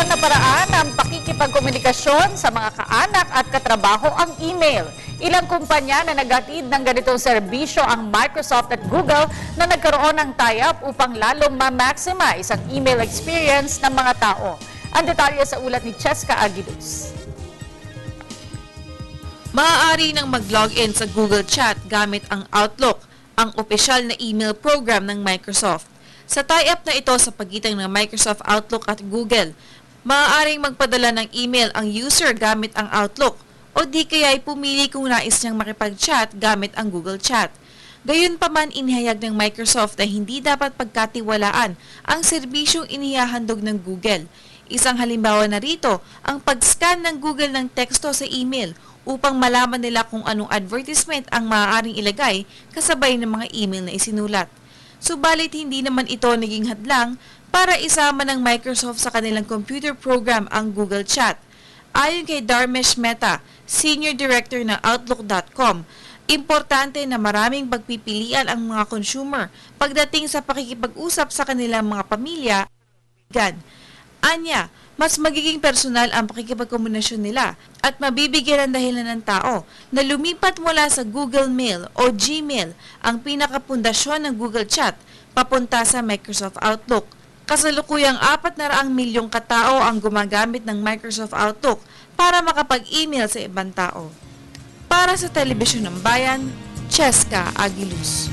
mabisang na paraan ng pakikipagkomunikasyon sa mga kaanak at katrabaho ang email. Ilang kumpanya na naghatid ng ganitong serbisyo ang Microsoft at Google na nagkaroon ng tie-up upang lalong ma-maximize ang email experience ng mga tao. Ang detalye sa ulat ni Cheska Aguiluz. Maaari nang mag-login sa Google Chat gamit ang Outlook, ang opisyal na email program ng Microsoft. Sa tie-up na ito sa pagitan ng Microsoft Outlook at Google, maaaring magpadala ng email ang user gamit ang Outlook o di kaya ay pumili kung nais niyang makipag-chat gamit ang Google Chat. Gayunpaman, inihayag ng Microsoft na hindi dapat pagkatiwalaan ang serbisyong inihahandog ng Google. Isang halimbawa na rito ang pag-scan ng Google ng teksto sa email upang malaman nila kung anong advertisement ang maaaring ilagay kasabay ng mga email na isinulat. Subalit hindi naman ito naging hadlang para isama ng Microsoft sa kanilang computer program ang Google Chat. Ayon kay Dharmesh Mehta, Senior Director ng Outlook.com, importante na maraming pagpipilian ang mga consumer pagdating sa pakikipag-usap sa kanilang mga pamilya at kaibigan. Anya, mas magiging personal ang pakikipagkomunikasyon nila at mabibigyan ng dahilan ng tao na lumipat mula sa Google Mail o Gmail, ang pinakapundasyon ng Google Chat, papunta sa Microsoft Outlook. Kasalukuyang 400 milyong katao ang gumagamit ng Microsoft Outlook para makapag-email sa ibang tao. Para sa Telebisyon ng Bayan, Cheska Aguiluz.